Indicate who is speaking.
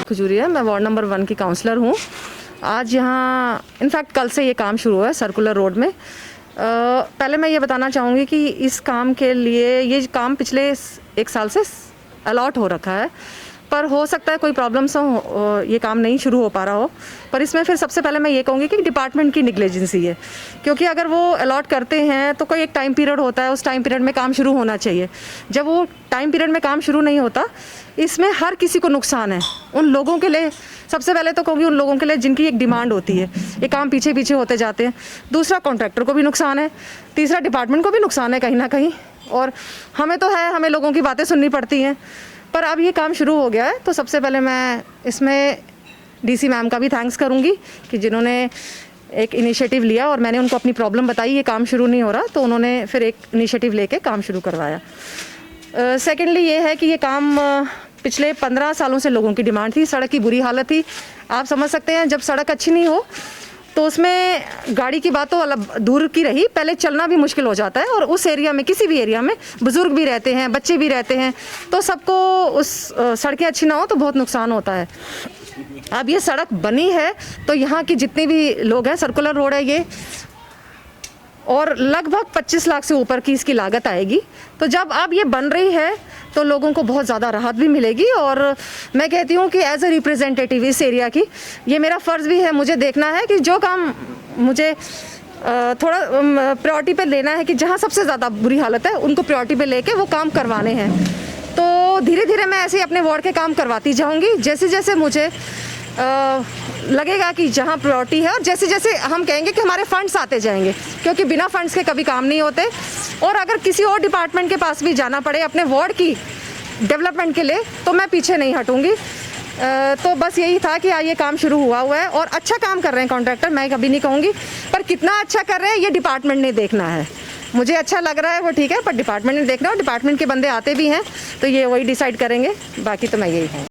Speaker 1: खजूरी है, मैं ward number 1 की काउंसलर हूँ। आज यहाँ इनफैक्ट कल से ये काम शुरू हुआ है सर्कुलर रोड में। पहले मैं ये बताना चाहूँगी कि इस काम के लिए ये काम पिछले 1 साल से अलॉट हो रखा है, पर हो सकता है कोई प्रॉब्लम्स हो, ये काम नहीं शुरू हो पा रहा हो। पर इसमें फिर सबसे पहले मैं ये कहूँगी कि डिपार्टमेंट की निग्लिजेंसी है, क्योंकि अगर वो अलॉट करते हैं तो कोई एक टाइम पीरियड होता है, उस टाइम पीरियड में काम शुरू होना चाहिए। जब वो टाइम पीरियड में काम शुरू नहीं होता, इसमें हर किसी को नुकसान है। उन लोगों के लिए सबसे पहले तो कहूँगी, उन लोगों के लिए जिनकी एक डिमांड होती है, ये काम पीछे पीछे होते जाते हैं। दूसरा, कॉन्ट्रैक्टर को भी नुकसान है। तीसरा, डिपार्टमेंट को भी नुकसान है कहीं ना कहीं। और हमें तो है, हमें लोगों की बातें सुननी पड़ती हैं। पर अब ये काम शुरू हो गया है, तो सबसे पहले मैं इसमें डीसी मैम का भी थैंक्स करूँगी कि जिन्होंने एक इनिशिएटिव लिया और मैंने उनको अपनी प्रॉब्लम बताई, ये काम शुरू नहीं हो रहा, तो उन्होंने फिर एक इनिशिएटिव लेके काम शुरू करवाया। सेकेंडली ये है कि ये काम पिछले 15 सालों से लोगों की डिमांड थी। सड़क की बुरी हालत थी, आप समझ सकते हैं। जब सड़क अच्छी नहीं हो तो उसमें गाड़ी की बात तो अलग दूर की रही, पहले चलना भी मुश्किल हो जाता है। और उस एरिया में, किसी भी एरिया में बुज़ुर्ग भी रहते हैं, बच्चे भी रहते हैं, तो सबको उस सड़कें अच्छी ना हो तो बहुत नुकसान होता है। अब ये सड़क बनी है तो यहाँ की जितने भी लोग हैं, सर्कुलर रोड है ये, और लगभग 25 लाख से ऊपर की इसकी लागत आएगी। तो जब अब ये बन रही है तो लोगों को बहुत ज़्यादा राहत भी मिलेगी। और मैं कहती हूँ कि एज ए रिप्रेजेंटेटिव इस एरिया की, ये मेरा फ़र्ज़ भी है, मुझे देखना है कि जो काम मुझे थोड़ा प्रायोरिटी पे लेना है, कि जहाँ सबसे ज़्यादा बुरी हालत है उनको प्रायोरिटी पे लेके वो काम करवाने हैं। तो धीरे धीरे मैं ऐसे ही अपने वार्ड के काम करवाती जाऊँगी, जैसे जैसे मुझे लगेगा कि जहाँ प्रायोरिटी है, और जैसे जैसे हम कहेंगे कि हमारे फंड्स आते जाएंगे, क्योंकि बिना फंड्स के कभी काम नहीं होते। और अगर किसी और डिपार्टमेंट के पास भी जाना पड़े अपने वार्ड की डेवलपमेंट के लिए, तो मैं पीछे नहीं हटूँगी। तो बस यही था कि ये काम शुरू हुआ है और अच्छा काम कर रहे हैं कॉन्ट्रैक्टर, मैं कभी नहीं कहूँगी, पर कितना अच्छा कर रहे हैं ये डिपार्टमेंट ने देखना है। मुझे अच्छा लग रहा है वो ठीक है, पर डिपार्टमेंट ने देखना, और डिपार्टमेंट के बंदे आते भी हैं तो ये वही डिसाइड करेंगे। बाकी तो मैं यही हूँ।